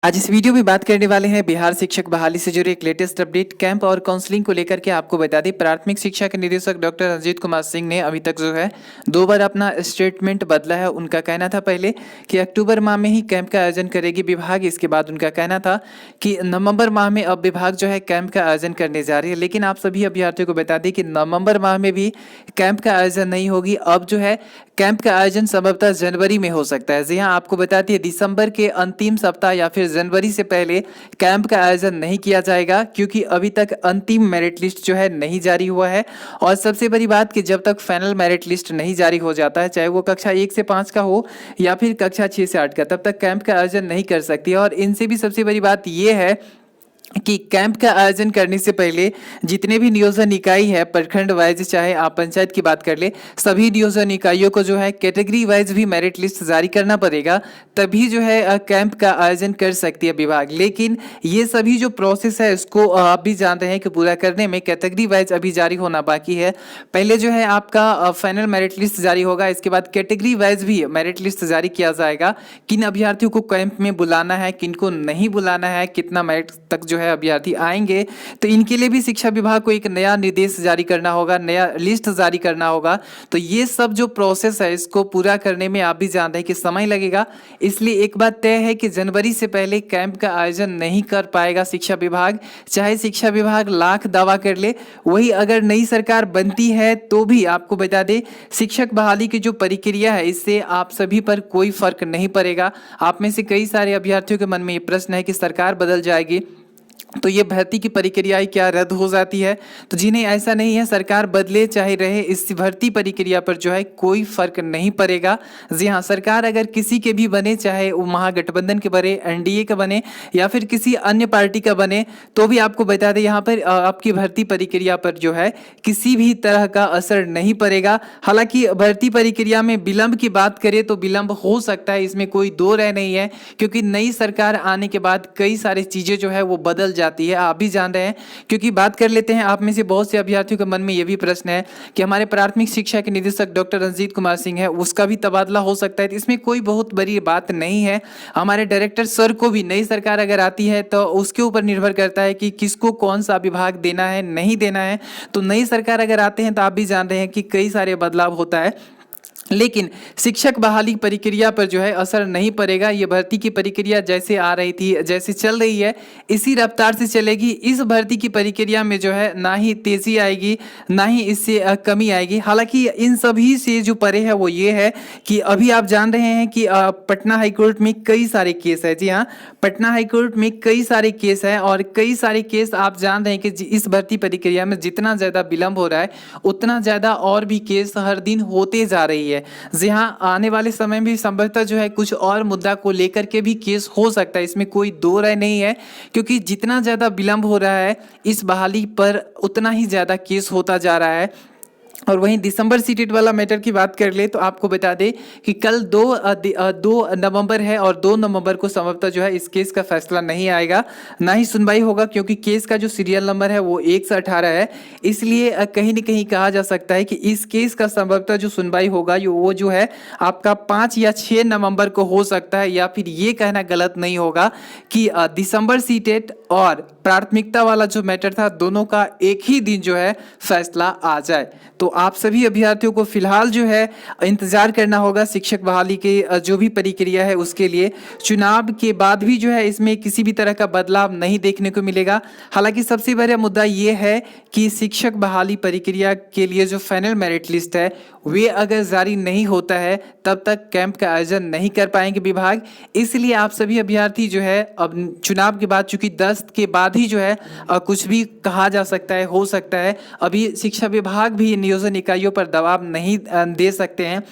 आज इस वीडियो में बात करने वाले हैं बिहार शिक्षक बहाली से जुड़े एक लेटेस्ट अपडेट कैंप और काउंसलिंग को लेकर के। आपको बता दें, प्राथमिक शिक्षा के निदेशक डॉक्टर रंजीत कुमार सिंह ने अभी तक जो है 2 बार अपना स्टेटमेंट बदला है। उनका कहना था पहले कि अक्टूबर माह में ही कैंप का आयोजन करेगी विभाग। इसके बाद उनका कहना था कि नवंबर माह में अब विभाग जो है कैंप का आयोजन करने जा रही है। लेकिन आप सभी अभ्यर्थियों को बता दें कि नवंबर माह में भी कैंप का आयोजन नहीं होगी। अब जो है कैंप का आयोजन संभवतः जनवरी में हो सकता है। जी हाँ, आपको बताते हैं दिसंबर के अंतिम सप्ताह या फिर जनवरी से पहले कैंप का आयोजन नहीं किया जाएगा, क्योंकि अभी तक अंतिम मेरिट लिस्ट जो है नहीं जारी हुआ है। और सबसे बड़ी बात कि जब तक फाइनल मेरिट लिस्ट नहीं जारी हो जाता है, चाहे वो कक्षा 1 से 5 का हो या फिर कक्षा 6 से 8 का, तब तक कैंप का आयोजन नहीं कर सकती। और इनसे भी सबसे बड़ी बात ये है कि कैंप का आयोजन करने से पहले जितने भी नियोजन इकाई है प्रखंड वाइज, चाहे आप पंचायत की बात कर ले, सभी नियोजन इकाइयों को जो है कैटेगरी वाइज भी मेरिट लिस्ट जारी करना पड़ेगा, तभी जो है कैंप का आयोजन कर सकती है विभाग। लेकिन ये सभी जो प्रोसेस है इसको आप भी जानते हैं कि पूरा करने में कैटेगरी वाइज अभी जारी होना बाकी है। पहले जो है आपका फाइनल मेरिट लिस्ट जारी होगा, इसके बाद कैटेगरी वाइज भी मेरिट लिस्ट जारी किया जाएगा। किन अभ्यर्थियों को कैंप में बुलाना है, किन को नहीं बुलाना है, कितना मेरिट तक जो है अभ्यर्थी आएंगे, तो इनके लिए भी शिक्षा विभाग को एक नया निर्देश जारी करना होगा, नया लिस्ट जारी करना होगा। तो ये सब जो प्रोसेस है इसको पूरा करने में आप भी जानते हैं कि समय लगेगा। इसलिए एक बात तय है कि जनवरी से पहले कैंप का आयोजन नहीं कर पाएगा शिक्षा विभाग। चाहे शिक्षा विभाग लाख दावा कर ले, वही अगर नई सरकार बनती है तो भी आपको बता दें शिक्षक बहाली की जो प्रक्रिया है इससे आप सभी पर कोई फर्क नहीं पड़ेगा। आप में से कई सारे अभ्यर्थियों के मन में ये प्रश्न है कि सरकार बदल जाएगी तो ये भर्ती की प्रक्रिया क्या रद्द हो जाती है? तो जी नहीं, ऐसा नहीं है। सरकार बदले चाहे रहे, इस भर्ती प्रक्रिया पर जो है कोई फर्क नहीं पड़ेगा। जी हाँ, सरकार अगर किसी के भी बने, चाहे वो महागठबंधन के बने, एनडीए का बने या फिर किसी अन्य पार्टी का बने, तो भी आपको बता दें यहाँ पर आपकी भर्ती प्रक्रिया पर जो है किसी भी तरह का असर नहीं पड़ेगा। हालांकि भर्ती प्रक्रिया में विलंब की बात करें तो विलंब हो सकता है, इसमें कोई दो राय नहीं है, क्योंकि नई सरकार आने के बाद कई सारी चीजें जो है वो बदल जाती है। आप भी जान रहे हैं, क्योंकि बात कर लेते हैं, आप में से बहुत से अभ्यर्थियों के मन में यह भी प्रश्न है कि हमारे प्राथमिक शिक्षा के निदेशक डॉक्टर रंजीत कुमार सिंह है, उसका भी तबादला हो सकता है। तो इसमें कोई बहुत बड़ी बात नहीं है। हमारे डायरेक्टर सर को भी नई सरकार अगर आती है तो उसके ऊपर निर्भर करता है कि किसको कौन सा विभाग देना है, नहीं देना है। तो नई सरकार अगर आते हैं तो आप भी जान रहे हैं कि कई सारे बदलाव होता है, लेकिन शिक्षक बहाली प्रक्रिया पर जो है असर नहीं पड़ेगा। ये भर्ती की प्रक्रिया जैसे आ रही थी, जैसे चल रही है, इसी रफ्तार से चलेगी। इस भर्ती की प्रक्रिया में जो है ना ही तेजी आएगी ना ही इससे कमी आएगी। हालांकि इन सभी से जो परे है वो ये है कि अभी आप जान रहे हैं कि पटना हाईकोर्ट में कई सारे केस है। जी हाँ, पटना हाईकोर्ट में कई सारे केस है और कई सारे केस आप जान रहे हैं कि इस भर्ती प्रक्रिया में जितना ज़्यादा विलंब हो रहा है उतना ज़्यादा और भी केस हर दिन होते जा रही है। जी हाँ, आने वाले समय में संभवतः जो है कुछ और मुद्दा को लेकर के भी केस हो सकता है, इसमें कोई दो राय नहीं है, क्योंकि जितना ज़्यादा विलंब हो रहा है इस बहाली पर उतना ही ज़्यादा केस होता जा रहा है। और वहीं दिसंबर सीटेट वाला मैटर की बात कर ले तो आपको बता दें कि कल 2 नवंबर है और 2 नवंबर को संभवतः जो है इस केस का फैसला नहीं आएगा, ना ही सुनवाई होगा, क्योंकि केस का जो सीरियल नंबर है वो 1 से 18 है। इसलिए कहीं न कहीं कहा जा सकता है कि इस केस का संभवतः जो सुनवाई होगा वो जो है आपका 5 या 6 नवंबर को हो सकता है। या फिर ये कहना गलत नहीं होगा कि दिसंबर सीटेट और प्राथमिकता वाला जो मैटर था दोनों का एक ही दिन जो है फैसला आ जाए। तो आप सभी अभ्यर्थियों को फिलहाल जो है इंतजार करना होगा शिक्षक बहाली के जो भी प्रक्रिया है उसके लिए। चुनाव के बाद भी जो है इसमें किसी भी तरह का बदलाव नहीं देखने को मिलेगा। हालांकि सबसे बड़ा मुद्दा ये है कि शिक्षक बहाली प्रक्रिया के लिए जो फाइनल मेरिट लिस्ट है वे अगर जारी नहीं होता है तब तक कैंप का आयोजन नहीं कर पाएंगे विभाग। इसलिए आप सभी अभ्यर्थी जो है अब चुनाव के बाद, चूंकि 10 के बाद ही जो है कुछ भी कहा जा सकता है, हो सकता है, अभी शिक्षा विभाग भी नियोजन इकाइयों पर दबाव नहीं दे सकते हैं,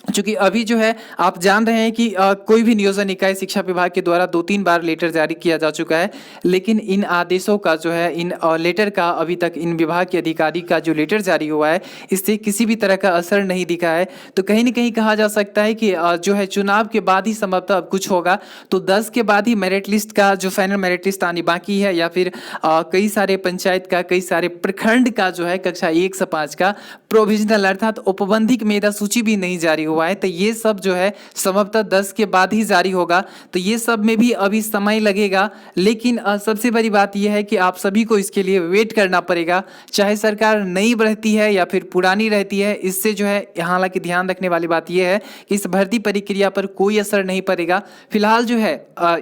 क्योंकि अभी जो है आप जान रहे हैं कि कोई भी नियोजन इकाई शिक्षा विभाग के द्वारा 2-3 बार लेटर जारी किया जा चुका है, लेकिन इन आदेशों का जो है इन लेटर का अभी तक इन विभाग के अधिकारी का जो लेटर जारी हुआ है इससे किसी भी तरह का असर नहीं दिखा है। तो कहीं न कहीं कहा जा सकता है कि जो है चुनाव के बाद ही संभवतः अब कुछ होगा। तो 10 के बाद ही मेरिट लिस्ट का जो फाइनल मेरिट लिस्ट आनी बाकी है, या फिर कई सारे पंचायत का, कई सारे प्रखंड का जो है कक्षा 1 से 5 का प्रोविजनल अर्थात औपबंधिक मेधा सूची भी नहीं जारी जारी हुआ है, तो ये सब जो है संभवतः 10 के बाद ही जारी होगा। तो ये सब में भी अभी समय लगेगा, लेकिन सबसे बड़ी बात यह है कि आप सभी को इसके लिए वेट करना पड़ेगा, चाहे सरकार नई रहती है या फिर पुरानी रहती है। इससे जो है हालांकि ध्यान रखने वाली बात यह है कि इस भर्ती प्रक्रिया पर कोई असर नहीं पड़ेगा। फिलहाल जो है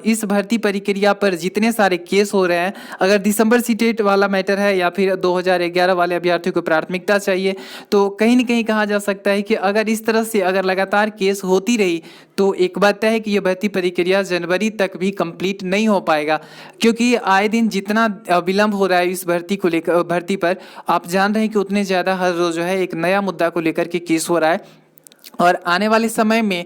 इस भर्ती प्रक्रिया पर जितने सारे केस हो रहे हैं, अगर दिसंबर सीटेट वाला मैटर है या फिर 2011 वाले अभ्यर्थियों को प्राथमिकता चाहिए, तो कहीं न कहीं कहा जा सकता है कि अगर इस तरह से अगर लगातार केस होती रही तो एक बात तय है कि यह भर्ती प्रक्रिया जनवरी तक भी कंप्लीट नहीं हो पाएगा, क्योंकि आए दिन जितना विलंब हो रहा है इस भर्ती को लेकर, भर्ती पर आप जान रहे हैं कि उतने ज़्यादा हर रोज जो है एक नया मुद्दा को लेकर के केस हो रहा है। और आने वाले समय में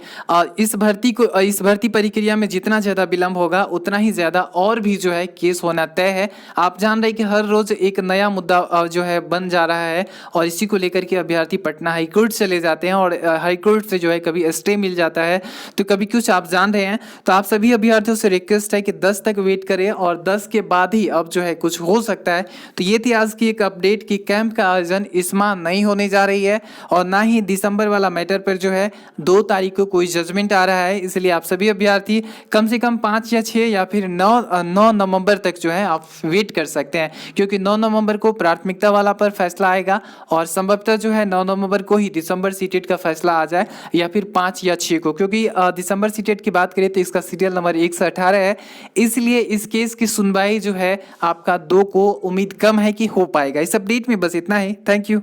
इस भर्ती प्रक्रिया में जितना ज़्यादा विलंब होगा उतना ही ज़्यादा और भी जो है केस होना तय है। आप जान रहे हैं कि हर रोज़ एक नया मुद्दा जो है बन जा रहा है, और इसी को लेकर के अभ्यर्थी पटना हाई कोर्ट चले जाते हैं, और हाई कोर्ट से जो है कभी स्टे मिल जाता है तो कभी कुछ, आप जान रहे हैं। तो आप सभी अभ्यर्थियों से रिक्वेस्ट है कि 10 तक वेट करें, और 10 के बाद ही अब जो है कुछ हो सकता है। तो ये थी आज की एक अपडेट कि कैंप का आयोजन इस माह नहीं होने जा रही है, और ना ही दिसंबर वाला मैटर पर जो है 2 तारीख को कोई जजमेंट आ रहा है। इसलिए आप सभी अभ्यर्थी कम से कम 5 या 6 या फिर 9 नवंबर तक जो है आप वेट कर सकते हैं, क्योंकि 9 नवंबर को प्राथमिकता वाला पर फैसला आएगा, और संभवतः जो है 9 नवंबर को ही दिसंबर सीटेट का फैसला आ जाए, या फिर 5 या 6 को, क्योंकि दिसंबर सीटेट की बात करें तो इसका सीरियल नंबर 1 से 18 है। इसलिए इस केस की सुनवाई जो है आपका 2 को उम्मीद कम है कि हो पाएगा। इस अपडेट में बस इतना ही। Thank you.